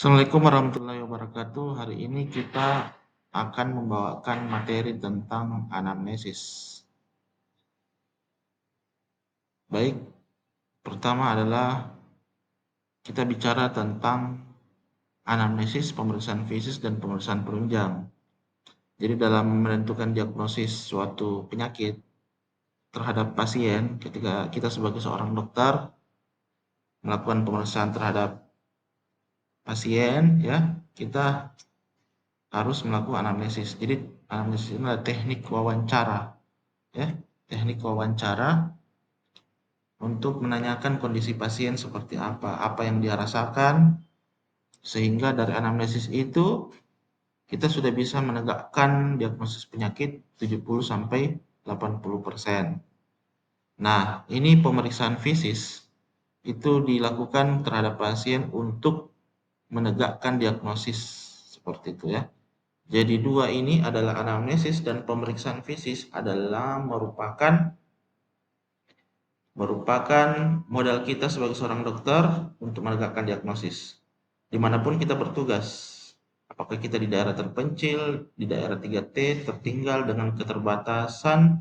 Assalamualaikum warahmatullahi wabarakatuh. Hari ini kita akan membawakan materi tentang anamnesis. Baik, pertama adalah kita bicara tentang anamnesis, pemeriksaan fisik, dan pemeriksaan penunjang. Jadi dalam menentukan diagnosis suatu penyakit terhadap pasien, ketika kita sebagai seorang dokter melakukan pemeriksaan terhadap pasien, ya, kita harus melakukan anamnesis. Jadi anamnesis ini adalah teknik wawancara, ya, teknik wawancara untuk menanyakan kondisi pasien seperti apa yang dia rasakan, sehingga dari anamnesis itu kita sudah bisa menegakkan diagnosis penyakit 70-80%. Nah, ini pemeriksaan fisik itu dilakukan terhadap pasien untuk menegakkan diagnosis seperti itu, ya. Jadi dua ini adalah anamnesis dan pemeriksaan fisik adalah merupakan modal kita sebagai seorang dokter untuk menegakkan diagnosis dimanapun kita bertugas. Apakah kita di daerah terpencil, di daerah 3T, tertinggal dengan keterbatasan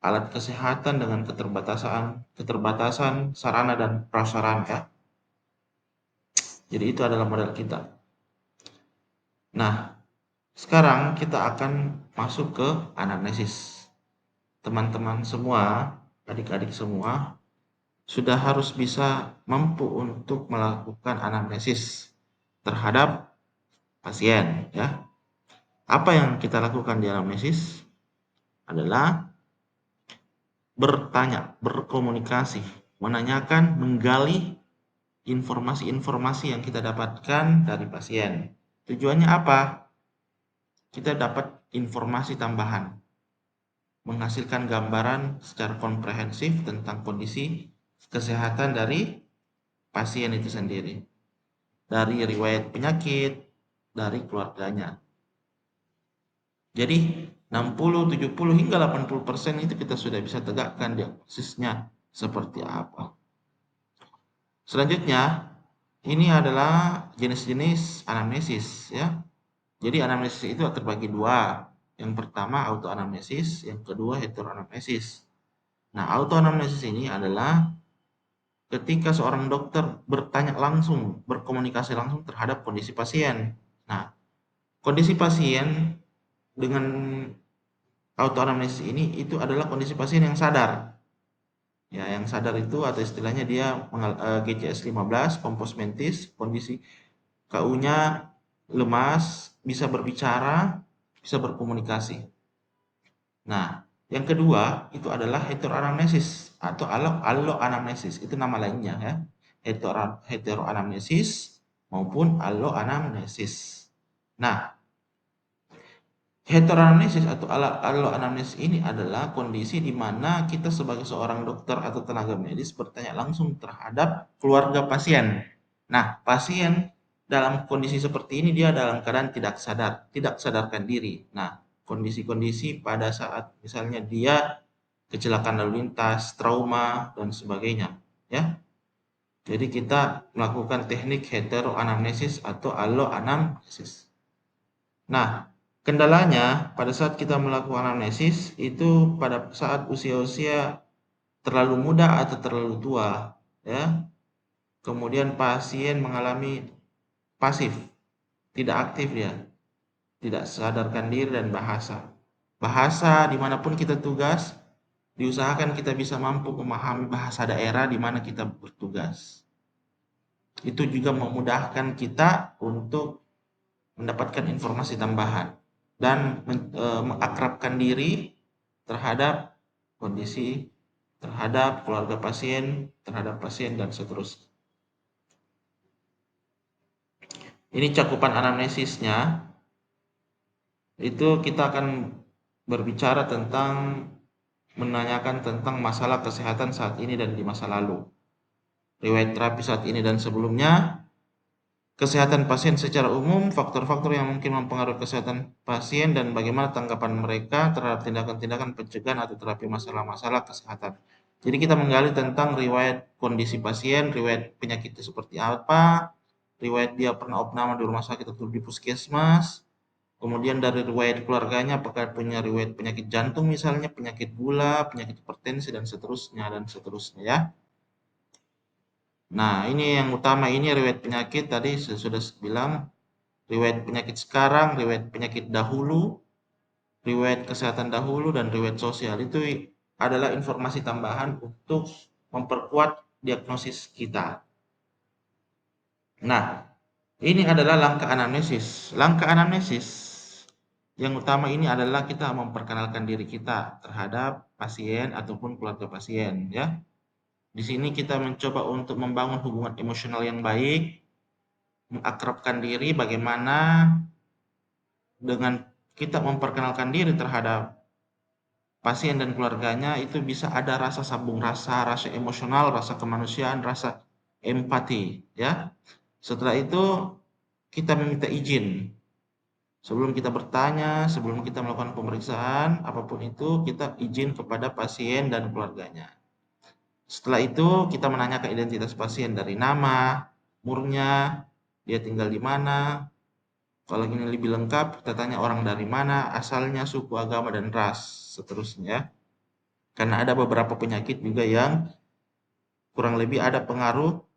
alat kesehatan, dengan keterbatasan sarana dan prasarana, ya. Jadi itu adalah modal kita. Nah, sekarang kita akan masuk ke anamnesis. Teman-teman semua, adik-adik semua, sudah harus bisa mampu untuk melakukan anamnesis terhadap pasien, ya. Apa yang kita lakukan di anamnesis adalah bertanya, berkomunikasi, menanyakan, menggali informasi-informasi yang kita dapatkan dari pasien. Tujuannya apa? Kita dapat informasi tambahan, menghasilkan gambaran secara komprehensif tentang kondisi kesehatan dari pasien itu sendiri, dari riwayat penyakit, dari keluarganya. Jadi 60, 70 hingga 80% itu kita sudah bisa tegakkan diagnosisnya seperti apa. Selanjutnya, ini adalah jenis-jenis anamnesis, ya. Jadi anamnesis itu terbagi dua. Yang pertama autoanamnesis, yang kedua heteroanamnesis. Nah, autoanamnesis ini adalah ketika seorang dokter bertanya langsung, berkomunikasi langsung terhadap kondisi pasien. Nah, kondisi pasien dengan autoanamnesis ini itu adalah kondisi pasien yang sadar. Ya, yang sadar itu atau istilahnya dia GCS 15, kompos mentis, kondisi KU-nya lemas, bisa berbicara, bisa berkomunikasi. Nah, yang kedua itu adalah heteroanamnesis atau alloanamnesis. Itu nama lainnya, ya. Heteroanamnesis maupun alloanamnesis. Nah, heteroanamnesis atau alloanamnesis ini adalah kondisi di mana kita sebagai seorang dokter atau tenaga medis bertanya langsung terhadap keluarga pasien. Nah, pasien dalam kondisi seperti ini dia dalam keadaan tidak sadarkan diri. Nah, kondisi-kondisi pada saat misalnya dia kecelakaan lalu lintas, trauma dan sebagainya, ya. Jadi kita melakukan teknik heteroanamnesis atau alloanamnesis. Nah, kendalanya pada saat kita melakukan anamnesis itu pada saat usia-usia terlalu muda atau terlalu tua, ya. Kemudian pasien mengalami pasif, tidak aktif dia, tidak sadarkan diri dan bahasa dimanapun kita tugas, diusahakan kita bisa mampu memahami bahasa daerah di mana kita bertugas. Itu juga memudahkan kita untuk mendapatkan informasi tambahan dan mengakrabkan diri terhadap kondisi, terhadap keluarga pasien, terhadap pasien dan seterusnya. Ini cakupan anamnesisnya. Itu kita akan berbicara tentang menanyakan tentang masalah kesehatan saat ini dan di masa lalu, riwayat terapi saat ini dan sebelumnya, kesehatan pasien secara umum, faktor-faktor yang mungkin mempengaruhi kesehatan pasien, dan bagaimana tanggapan mereka terhadap tindakan-tindakan pencegahan atau terapi masalah-masalah kesehatan. Jadi kita menggali tentang riwayat kondisi pasien, riwayat penyakitnya seperti apa, riwayat dia pernah opname di rumah sakit atau di puskesmas, kemudian dari riwayat keluarganya apakah punya riwayat penyakit jantung misalnya, penyakit gula, penyakit hipertensi, dan seterusnya ya. Nah, ini yang utama, ini riwayat penyakit tadi saya sudah bilang, riwayat penyakit sekarang, riwayat penyakit dahulu, riwayat kesehatan dahulu, dan riwayat sosial. Itu adalah informasi tambahan untuk memperkuat diagnosis kita. Nah, ini adalah langkah anamnesis. Langkah anamnesis yang utama ini adalah kita memperkenalkan diri kita terhadap pasien ataupun keluarga pasien ya. Di sini kita mencoba untuk membangun hubungan emosional yang baik, mengakrabkan diri bagaimana dengan kita memperkenalkan diri terhadap pasien dan keluarganya itu bisa ada rasa sambung rasa, rasa emosional, rasa kemanusiaan, rasa empati ya. Setelah itu kita meminta izin. Sebelum kita bertanya, sebelum kita melakukan pemeriksaan, apapun itu, kita izin kepada pasien dan keluarganya. Setelah itu, kita menanyakan identitas pasien dari nama, umurnya, dia tinggal di mana. Kalau ingin lebih lengkap, kita tanya orang dari mana, asalnya, suku, agama, dan ras, seterusnya. Karena ada beberapa penyakit juga yang kurang lebih ada pengaruh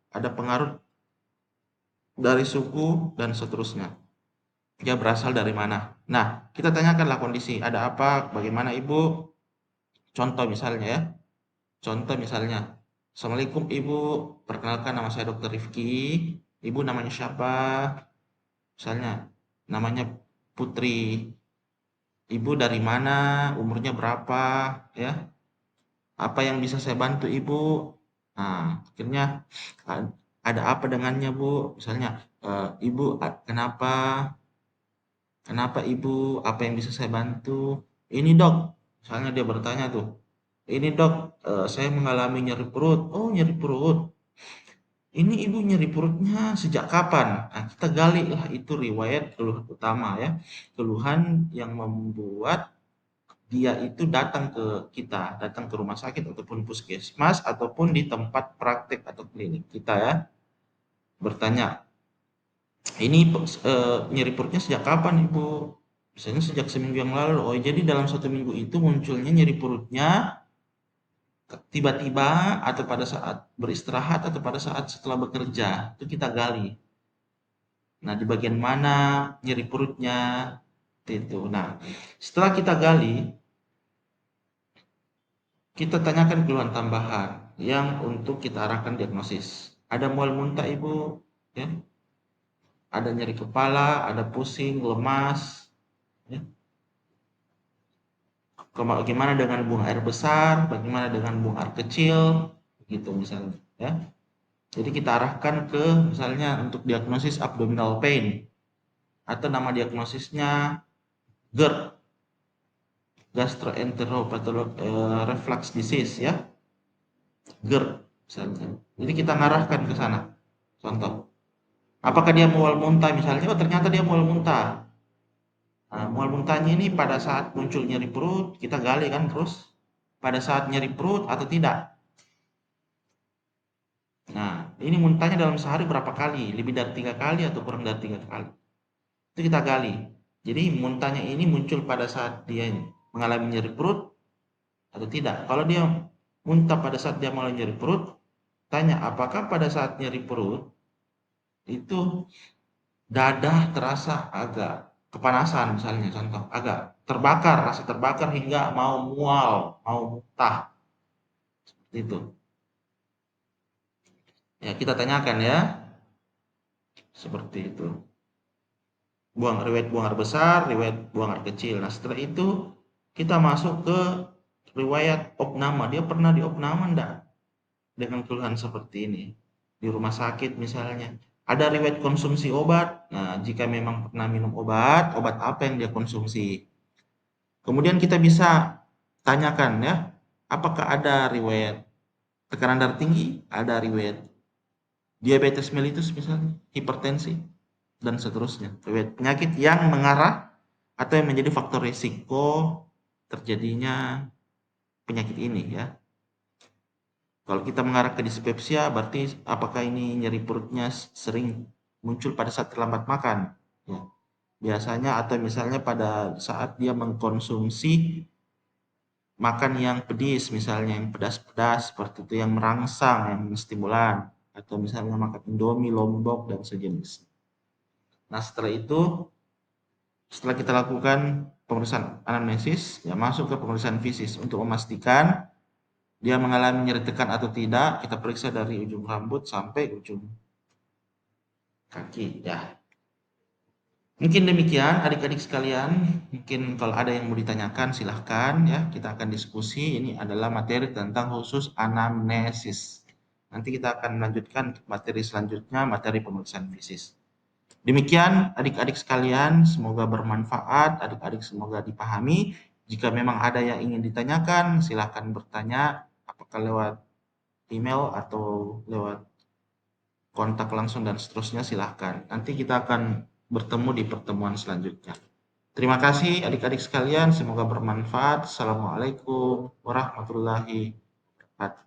dari suku dan seterusnya. Dia berasal dari mana. Nah, kita tanyakanlah kondisi, ada apa, bagaimana ibu, contoh misalnya ya, contoh misalnya, Assalamualaikum ibu, perkenalkan nama saya Dr. Rifki, ibu namanya siapa, misalnya, namanya Putri, ibu dari mana, umurnya berapa, ya, apa yang bisa saya bantu ibu, nah, akhirnya ada apa dengannya bu, misalnya, ibu kenapa, kenapa ibu? Apa yang bisa saya bantu? Ini dok, misalnya dia bertanya tuh, ini dok, saya mengalami nyeri perut. Oh nyeri perut. Ini ibu nyeri perutnya sejak kapan? Nah kita gali lah itu riwayat keluhan utama ya. Keluhan yang membuat dia itu datang ke kita, datang ke rumah sakit ataupun puskesmas ataupun di tempat praktek atau klinik kita ya. Bertanya, ini nyeri perutnya sejak kapan ibu? Misalnya sejak seminggu yang lalu. Oh jadi dalam 1 minggu itu munculnya nyeri perutnya tiba-tiba atau pada saat beristirahat atau pada saat setelah bekerja. Itu kita gali. Nah di bagian mana nyeri perutnya itu. Nah setelah kita gali, kita tanyakan keluhan tambahan yang untuk kita arahkan diagnosis. Ada mual muntah ibu, ya. Ada nyeri kepala, ada pusing, lemas, ya. Bagaimana dengan buang air besar, bagaimana dengan buang air kecil, gitu misalnya, ya. Jadi kita arahkan ke misalnya untuk diagnosis abdominal pain atau nama diagnosisnya GERD, reflux disease ya, GERD misalnya. Jadi kita ngarahkan ke sana. Contoh, apakah dia mual muntah misalnya? Oh ternyata dia mual muntah. Nah, mual muntahnya ini pada saat muncul nyeri perut, kita gali kan terus. Pada saat nyeri perut atau tidak. Nah, ini muntahnya dalam sehari berapa kali? Lebih dari 3 kali atau kurang dari 3 kali? Itu kita gali. Jadi muntahnya ini muncul pada saat dia mengalami nyeri perut atau tidak. Kalau dia muntah pada saat dia mengalami nyeri perut, tanya apakah pada saat nyeri perut itu dada terasa agak kepanasan misalnya contoh, agak terbakar, rasa terbakar hingga mau mual, mau muntah. Seperti itu. Ya, kita tanyakan ya. Seperti itu. Riwayat buang air besar, riwayat buang air kecil. Nah, setelah itu kita masuk ke riwayat opname. Dia pernah diopname enggak dengan keluhan seperti ini? Di rumah sakit misalnya. Ada riwayat konsumsi obat. Nah, jika memang pernah minum obat, obat apa yang dia konsumsi? Kemudian kita bisa tanyakan ya, apakah ada riwayat tekanan darah tinggi? Ada riwayat diabetes mellitus misalnya, hipertensi, dan seterusnya. Riwayat penyakit yang mengarah atau yang menjadi faktor risiko terjadinya penyakit ini ya. Kalau kita mengarah ke dispepsia, berarti apakah ini nyeri perutnya sering muncul pada saat terlambat makan. Ya. Biasanya atau misalnya pada saat dia mengkonsumsi makan yang pedis, misalnya yang pedas-pedas seperti itu, yang merangsang, yang stimulan, atau misalnya makan Indomie, Lombok, dan sejenis. Nah, setelah kita lakukan pemeriksaan anamnesis, ya masuk ke pemeriksaan fisis untuk memastikan dia mengalami nyeri tekan atau tidak. Kita periksa dari ujung rambut sampai ujung kaki, ya. Mungkin demikian adik-adik sekalian, mungkin kalau ada yang mau ditanyakan silahkan ya, kita akan diskusi. Ini adalah materi tentang khusus anamnesis. Nanti kita akan melanjutkan materi selanjutnya, materi pemeriksaan fisis. Demikian adik-adik sekalian, semoga bermanfaat, adik-adik semoga dipahami. Jika memang ada yang ingin ditanyakan, silahkan bertanya, apakah lewat email atau lewat kontak langsung dan seterusnya, silahkan. Nanti kita akan bertemu di pertemuan selanjutnya. Terima kasih adik-adik sekalian, semoga bermanfaat. Assalamualaikum warahmatullahi wabarakatuh.